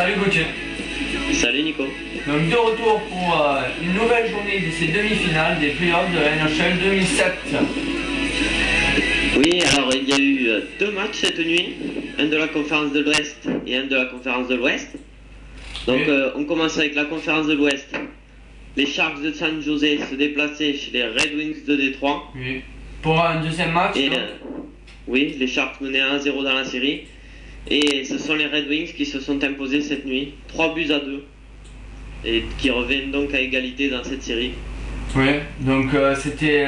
Salut Gauthier. Salut Nico. Donc de retour pour une nouvelle journée de ces demi-finales des playoffs de la NHL 2007. Oui, alors il y a eu deux matchs cette nuit, un de la conférence de l'Ouest et un de la conférence de l'Ouest. Donc Oui. on commence avec la conférence de l'Ouest. Les Sharks de San Jose se déplaçaient chez les Red Wings de Détroit. Oui. Pour un deuxième match. Et, non oui, les Sharks menaient 1-0 dans la série. Et ce sont les Red Wings qui se sont imposés cette nuit, 3-2. Et qui reviennent donc à égalité dans cette série. Oui, donc c'était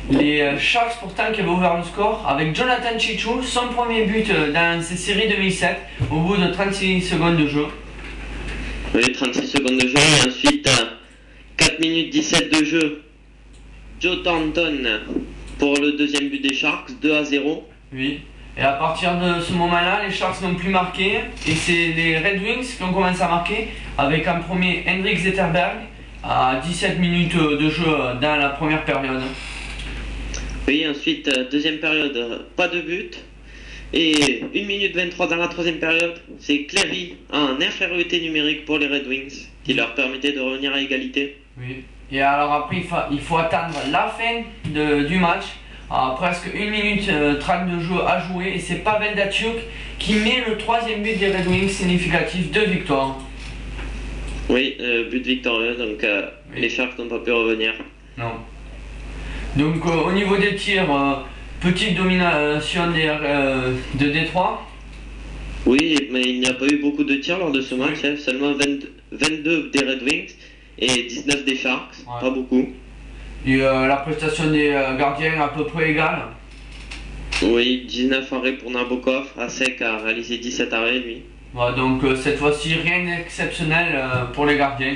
les Sharks pourtant qui avaient ouvert le score avec Jonathan Chichou, son premier but dans cette série 2007 au bout de 36 secondes de jeu. Oui, 36 secondes de jeu et ensuite 4 minutes 17 de jeu. Joe Thornton pour le deuxième but des Sharks, 2-0. Oui. Et à partir de ce moment-là, les Sharks n'ont plus marqué et c'est les Red Wings qui ont commencé à marquer avec un premier Henrik Zetterberg à 17 minutes de jeu dans la première période. Oui, ensuite deuxième période, pas de but. Et 1 minute 23 dans la troisième période, c'est Cleary en infériorité numérique pour les Red Wings qui leur permettait de revenir à égalité. Oui. Et alors après, il faut attendre la fin du match. Presque 1 minute 30 de jeu à jouer et c'est Pavel Datsyuk qui met le troisième but des Red Wings significatif de victoire. Oui, but victorieux, donc Oui. les Sharks n'ont pas pu revenir. Non. Donc au niveau des tirs, petite domination de Détroit. Oui, mais il n'y a pas eu beaucoup de tirs lors de ce match, hein, seulement 22 des Red Wings et 19 des Sharks, Ouais. pas beaucoup. Et la prestation des gardiens à peu près égale. Oui, 19 arrêts pour Nabokov, Asek a réalisé 17 arrêts lui. Voilà, donc cette fois-ci rien d'exceptionnel pour les gardiens.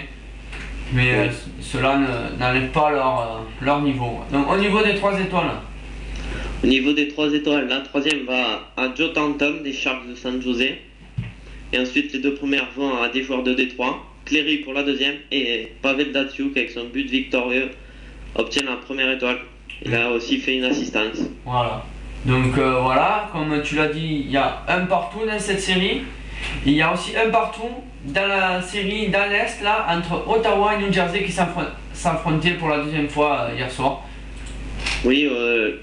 Mais Oui. cela n'enlève pas leur niveau. Donc au niveau des 3 étoiles. Au niveau des 3 étoiles, la troisième va à Joe Thornton des Sharks de San Jose. Et ensuite les deux premières vont à des joueurs de Détroit. Cleary pour la deuxième et Pavel Datsyuk avec son but victorieux obtient la première étoile. Il a aussi fait une assistance. Voilà. Donc voilà, comme tu l'as dit, il y a un partout dans cette série. Il y a aussi un partout dans la série dans l'Est, là, entre Ottawa et New Jersey qui s'affrontaient pour la deuxième fois hier soir. Oui,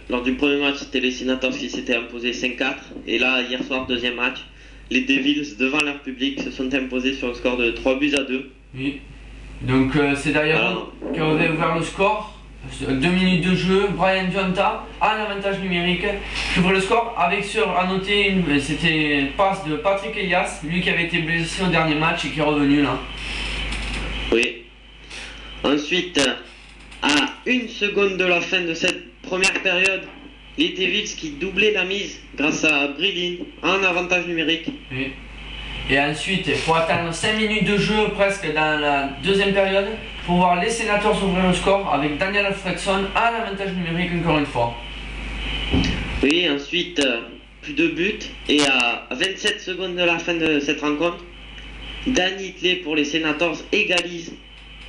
lors du premier match, c'était les Senators qui s'étaient imposés 5-4. Et là, hier soir, deuxième match, les Devils, devant leur public, se sont imposés sur le score de 3-2. Oui. Donc c'est d'ailleurs qui avait ouvert le score. 2 minutes de jeu, Brian Gionta en avantage numérique qui ouvre le score avec à noter c'était une passe de Patrick Elias, lui qui avait été blessé au dernier match et qui est revenu là. Oui. Ensuite, à 1 seconde de la fin de cette première période, les Devils qui doublaient la mise grâce à Brilin en avantage numérique. Oui. Et ensuite, il faut attendre 5 minutes de jeu presque dans la deuxième période pour voir les Senators ouvrir le score avec Daniel Alfredson en avantage numérique encore une fois. Oui, ensuite, plus de buts. Et à 27 secondes de la fin de cette rencontre, Danny Hitley pour les Senators égalise.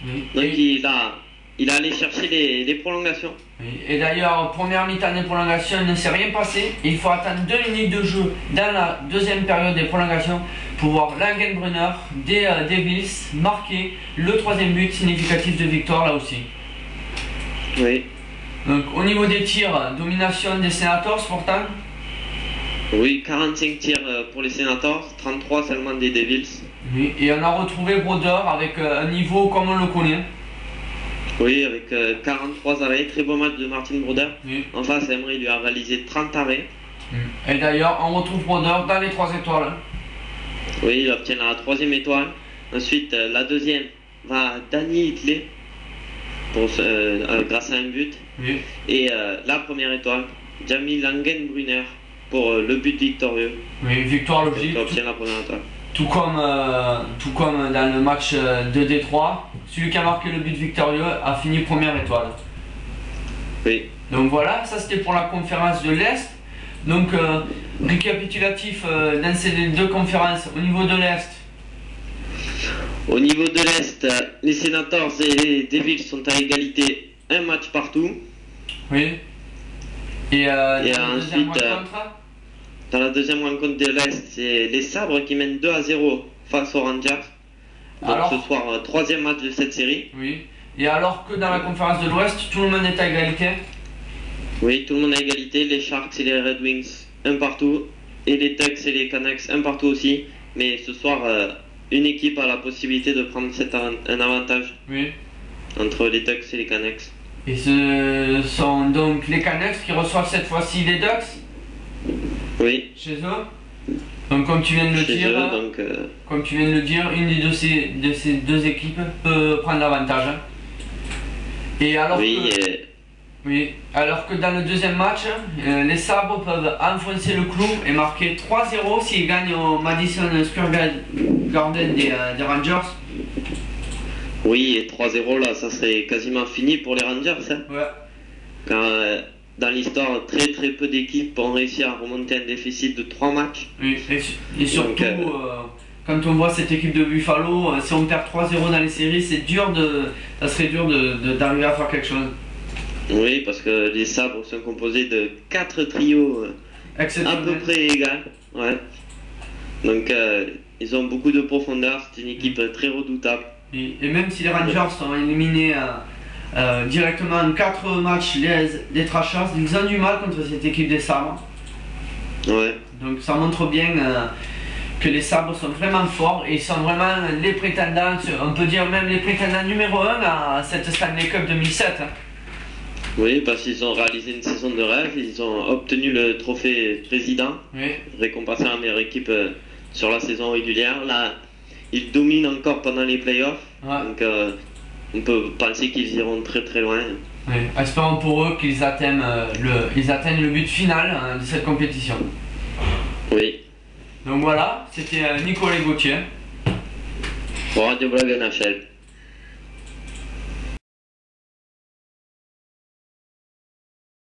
Oui. Donc il a allé chercher les prolongations. Oui. Et d'ailleurs, première mi-temps des prolongations, il ne s'est rien passé. Il faut attendre 2 minutes de jeu dans la deuxième période des prolongations pour voir Langenbrunner des Devils marquer le troisième but significatif de victoire là aussi. Oui. Donc au niveau des tirs, domination des Senators pourtant. Oui, 45 tirs pour les Senators, 33 seulement des Devils. Oui. Et on a retrouvé Brodeur avec un niveau comme on le connaît. Oui, avec 43 arrêts, très beau match de Martin Brodeur. Oui. En face, Emery lui a réalisé 30 arrêts. Et d'ailleurs, on retrouve Brodeur dans les 3 étoiles. Oui, il obtient la troisième étoile. Ensuite, la deuxième va à Danny Hitley grâce à un but. Oui. Et la première étoile, Jamie Langenbrunner pour le but victorieux. Oui, victoire logique. Il obtient la première étoile. Tout comme dans le match de Détroit, celui qui a marqué le but victorieux a fini première étoile. Oui. Donc voilà, ça c'était pour la conférence de l'Est. Donc récapitulatif dans ces deux conférences au niveau de l'Est. Au niveau de l'Est, les Senators et les Devils sont à égalité, un match partout. Oui. Et dans la deuxième ensuite, rencontre dans la deuxième rencontre de l'Est, c'est les Sabres qui mènent 2-0 face aux Rangers. Donc Alors, ce soir, troisième match de cette série. oui. Et alors que dans la conférence de l'Ouest, tout le monde est à égalité. Oui, tout le monde à égalité. Les Sharks et les Red Wings, un partout. Et les Ducks et les Canucks, un partout aussi. Mais ce soir, une équipe a la possibilité de prendre un avantage Oui. entre les Ducks et les Canucks. Et ce sont donc les Canucks qui reçoivent cette fois-ci les Ducks Oui, chez eux. Donc comme tu viens de le chez dire, eux, donc, comme tu viens de le dire, une des de ces deux équipes peut prendre l'avantage. Hein. Et alors oui, que, oui, alors que dans le deuxième match, les Sabres peuvent enfoncer le clou et marquer 3-0 s'ils gagnent au Madison Square Garden des Rangers. oui, et 3-0 là, ça serait quasiment fini pour les Rangers. Hein. Ouais. Car dans l'histoire, très très peu d'équipes ont réussi à remonter un déficit de 3 match. Oui, et surtout, quand on voit cette équipe de Buffalo, si on perd 3-0 dans les séries, ça serait dur d'arriver à faire quelque chose. Oui, parce que les Sabres sont composés de 4 trios à peu près égaux. Ouais. Donc ils ont beaucoup de profondeur, c'est une équipe très redoutable. Et même si les Rangers sont éliminés directement en 4 matchs, les Trashers, ils ont du mal contre cette équipe des Sabres. Ouais. Donc ça montre bien que les Sabres sont vraiment forts et ils sont vraiment les prétendants, on peut dire même les prétendants numéro 1 à cette Stanley Cup 2007. Hein. Oui, parce qu'ils ont réalisé une saison de rêve, ils ont obtenu le trophée président, Oui. récompensant la meilleure équipe sur la saison régulière. Là, ils dominent encore pendant les playoffs, Ouais. donc on peut penser qu'ils iront très très loin. Oui. Espérons pour eux qu'ils atteignent le but final de cette compétition. Oui. Donc voilà, c'était Nicolas Gauthier. Pour Radio Blog NHL.